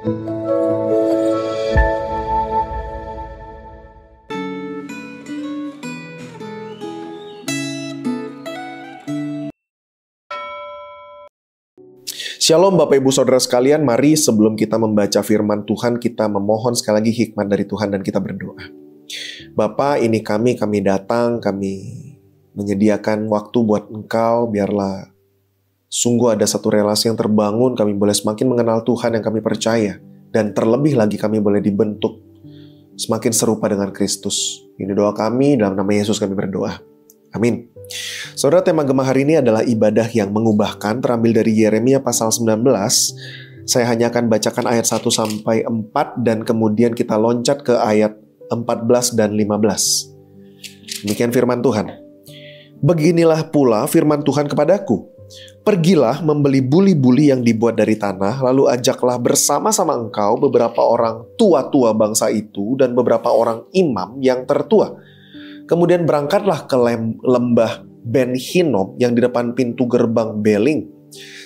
Shalom Bapak Ibu Saudara sekalian, mari sebelum kita membaca firman Tuhan, kita memohon sekali lagi hikmat dari Tuhan dan kita berdoa. Bapa, ini kami datang, kami menyediakan waktu buat Engkau, biarlah sungguh ada satu relasi yang terbangun, kami boleh semakin mengenal Tuhan yang kami percaya, dan terlebih lagi kami boleh dibentuk semakin serupa dengan Kristus. Ini doa kami, dalam nama Yesus kami berdoa. Amin. Saudara, tema Gema hari ini adalah ibadah yang mengubahkan, terambil dari Yeremia pasal 19. Saya hanya akan bacakan ayat 1 sampai 4 dan kemudian kita loncat ke ayat 14 dan 15. Demikian firman Tuhan. Beginilah pula firman Tuhan kepadaku. Pergilah membeli buli-buli yang dibuat dari tanah, lalu ajaklah bersama-sama engkau beberapa orang tua-tua bangsa itu dan beberapa orang imam yang tertua. Kemudian berangkatlah ke lembah Ben Hinnom yang di depan pintu gerbang Beling.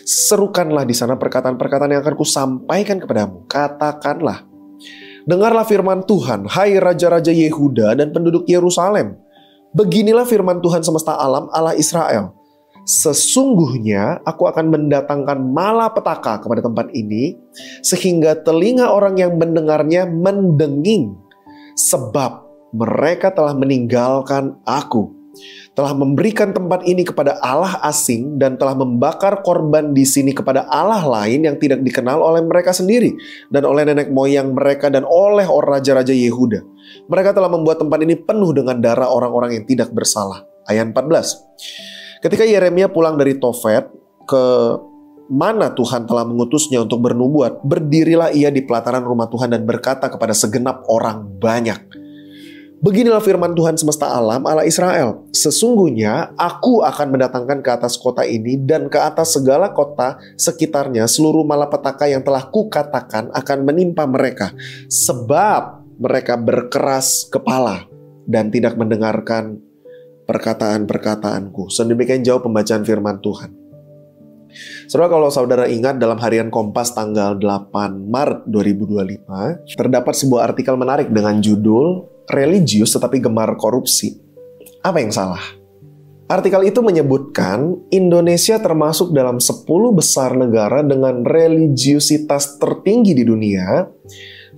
Serukanlah di sana perkataan-perkataan yang akan kusampaikan kepadamu. Katakanlah, dengarlah firman Tuhan, hai raja-raja Yehuda dan penduduk Yerusalem. Beginilah firman Tuhan semesta alam, Allah Israel. Sesungguhnya aku akan mendatangkan malapetaka kepada tempat ini, sehingga telinga orang yang mendengarnya mendenging. Sebab mereka telah meninggalkan aku, telah memberikan tempat ini kepada Allah asing, dan telah membakar korban di sini kepada Allah lain yang tidak dikenal oleh mereka sendiri, dan oleh nenek moyang mereka, dan oleh raja-raja Yehuda. Mereka telah membuat tempat ini penuh dengan darah orang-orang yang tidak bersalah. Ayat 14. Ketika Yeremia pulang dari Tofet, ke mana Tuhan telah mengutusnya untuk bernubuat, berdirilah ia di pelataran rumah Tuhan dan berkata kepada segenap orang banyak, beginilah firman Tuhan semesta alam, Allah Israel. Sesungguhnya aku akan mendatangkan ke atas kota ini dan ke atas segala kota sekitarnya seluruh malapetaka yang telah kukatakan akan menimpa mereka. Sebab mereka berkeras kepala dan tidak mendengarkan perkataan-perkataanku. Sedemikian jauh pembacaan firman Tuhan. Saudara, kalau saudara ingat dalam harian Kompas tanggal 8 Maret 2025, terdapat sebuah artikel menarik dengan judul religius tetapi gemar korupsi. Apa yang salah? Artikel itu menyebutkan Indonesia termasuk dalam 10 besar negara dengan religiusitas tertinggi di dunia,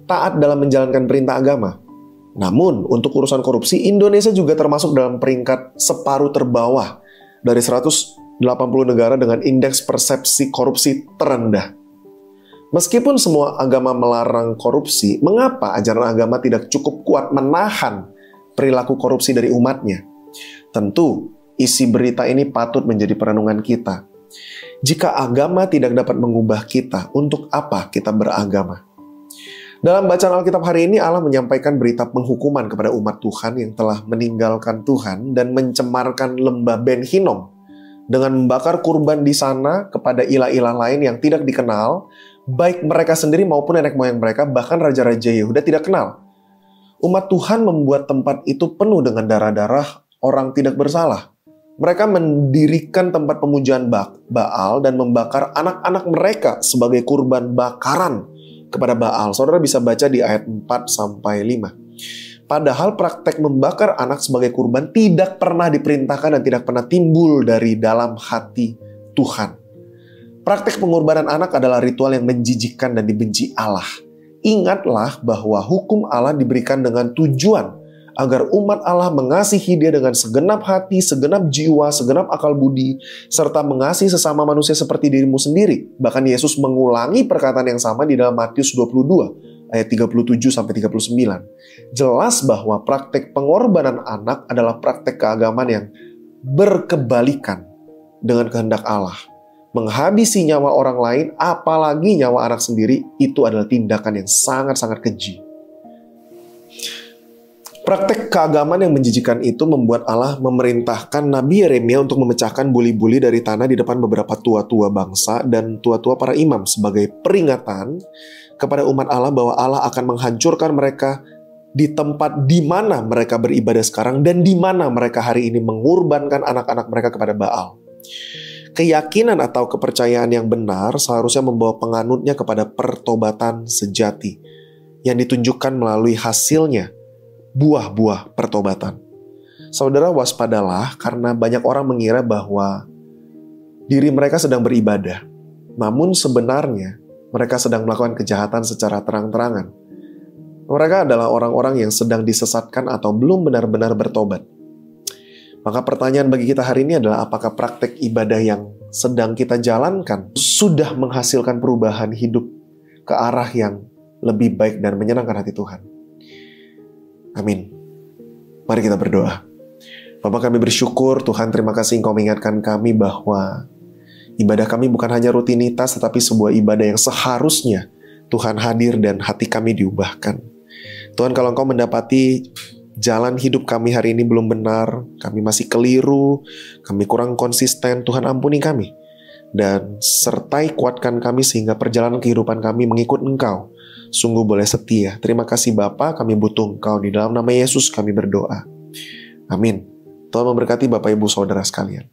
taat dalam menjalankan perintah agama. Namun, untuk urusan korupsi, Indonesia juga termasuk dalam peringkat separuh terbawah dari 180 negara dengan indeks persepsi korupsi terendah. Meskipun semua agama melarang korupsi, mengapa ajaran agama tidak cukup kuat menahan perilaku korupsi dari umatnya? Tentu, isi berita ini patut menjadi perenungan kita. Jika agama tidak dapat mengubah kita, untuk apa kita beragama? Dalam bacaan Alkitab hari ini, Allah menyampaikan berita penghukuman kepada umat Tuhan yang telah meninggalkan Tuhan dan mencemarkan lembah Ben Hinnom dengan membakar kurban di sana kepada ilah-ilah lain yang tidak dikenal, baik mereka sendiri maupun nenek moyang mereka, bahkan raja-raja Yehuda tidak kenal. Umat Tuhan membuat tempat itu penuh dengan darah-darah orang tidak bersalah. Mereka mendirikan tempat pemujaan Baal dan membakar anak-anak mereka sebagai kurban bakaran kepada Baal. Saudara bisa baca di ayat 4-5. Padahal praktek membakar anak sebagai kurban tidak pernah diperintahkan dan tidak pernah timbul dari dalam hati Tuhan. Praktek pengorbanan anak adalah ritual yang menjijikkan dan dibenci Allah. Ingatlah bahwa hukum Allah diberikan dengan tujuan agar umat Allah mengasihi Dia dengan segenap hati, segenap jiwa, segenap akal budi, serta mengasihi sesama manusia seperti dirimu sendiri. Bahkan Yesus mengulangi perkataan yang sama di dalam Matius 22 ayat 37-39. Jelas bahwa praktek pengorbanan anak adalah praktek keagamaan yang berkebalikan dengan kehendak Allah. Menghabisi nyawa orang lain, apalagi nyawa anak sendiri, itu adalah tindakan yang sangat-sangat keji. Praktek keagamaan yang menjijikan itu membuat Allah memerintahkan Nabi Yeremia untuk memecahkan buli-buli dari tanah di depan beberapa tua-tua bangsa dan tua-tua para imam sebagai peringatan kepada umat Allah bahwa Allah akan menghancurkan mereka di tempat di mana mereka beribadah sekarang dan di mana mereka hari ini mengorbankan anak-anak mereka kepada Baal. Keyakinan atau kepercayaan yang benar seharusnya membawa penganutnya kepada pertobatan sejati yang ditunjukkan melalui hasilnya, buah-buah pertobatan. Saudara, waspadalah karena banyak orang mengira bahwa diri mereka sedang beribadah, namun sebenarnya mereka sedang melakukan kejahatan secara terang-terangan. Mereka adalah orang-orang yang sedang disesatkan atau belum benar-benar bertobat. Maka pertanyaan bagi kita hari ini adalah apakah praktek ibadah yang sedang kita jalankan sudah menghasilkan perubahan hidup ke arah yang lebih baik dan menyenangkan hati Tuhan? Amin. Mari kita berdoa. Bapa, kami bersyukur Tuhan, terima kasih Engkau mengingatkan kami bahwa ibadah kami bukan hanya rutinitas, tetapi sebuah ibadah yang seharusnya Tuhan hadir dan hati kami diubahkan. Tuhan, kalau Engkau mendapati jalan hidup kami hari ini belum benar, kami masih keliru, kami kurang konsisten, Tuhan ampuni kami. Dan sertai kuatkan kami sehingga perjalanan kehidupan kami mengikut Engkau sungguh boleh setia. Terima kasih Bapa, kami butuh Engkau. Di dalam nama Yesus kami berdoa. Amin. Tuhan memberkati Bapak Ibu Saudara sekalian.